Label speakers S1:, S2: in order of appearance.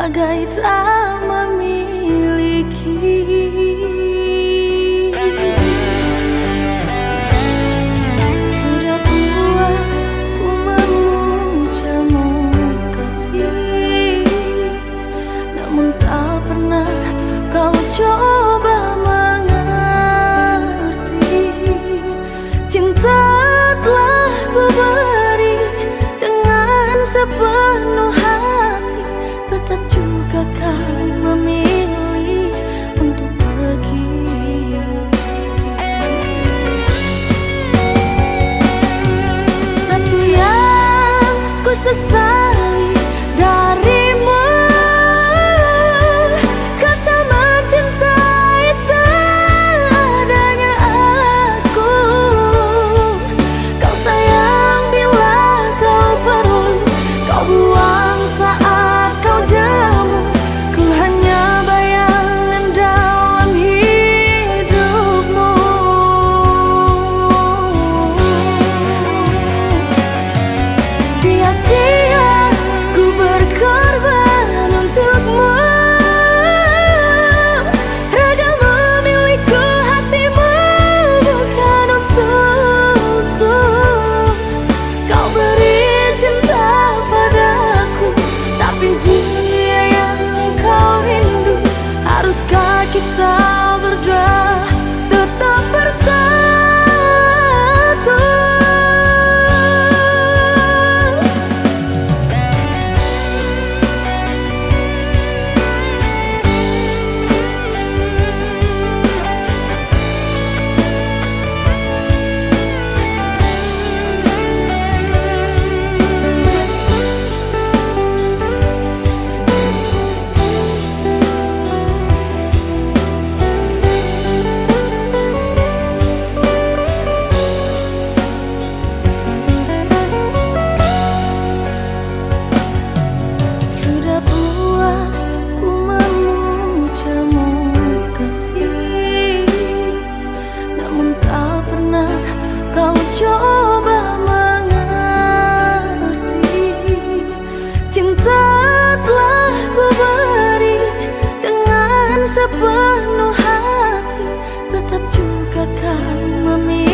S1: bagai tak memiliki. Sudah puas ku memujamu kasih, namun tak pernah kau coba mengerti. Cinta telah ku beri dengan sepenuh hati, tetap juga kau memilih untuk pergi. Satu yang ku sesali darimu, kau tak mencintai seadanya aku. Kau sayang bila kau perlu, kau buang saat kau jemu. Ku hanya bayangan dalam hidupmu. Sia-sia ku berkorban untukmu, ragamu milikku, hatimu bukan untukku. Kau beri cinta padaku, tapi dia yang kau rindu. Haruskah kita berdua tetap bersatu? Sudah puas ku memujamu kasih, namun tak pernah kau coba mengerti. Cinta telah ku beri dengan sepenuh hati, tetap juga kau memilih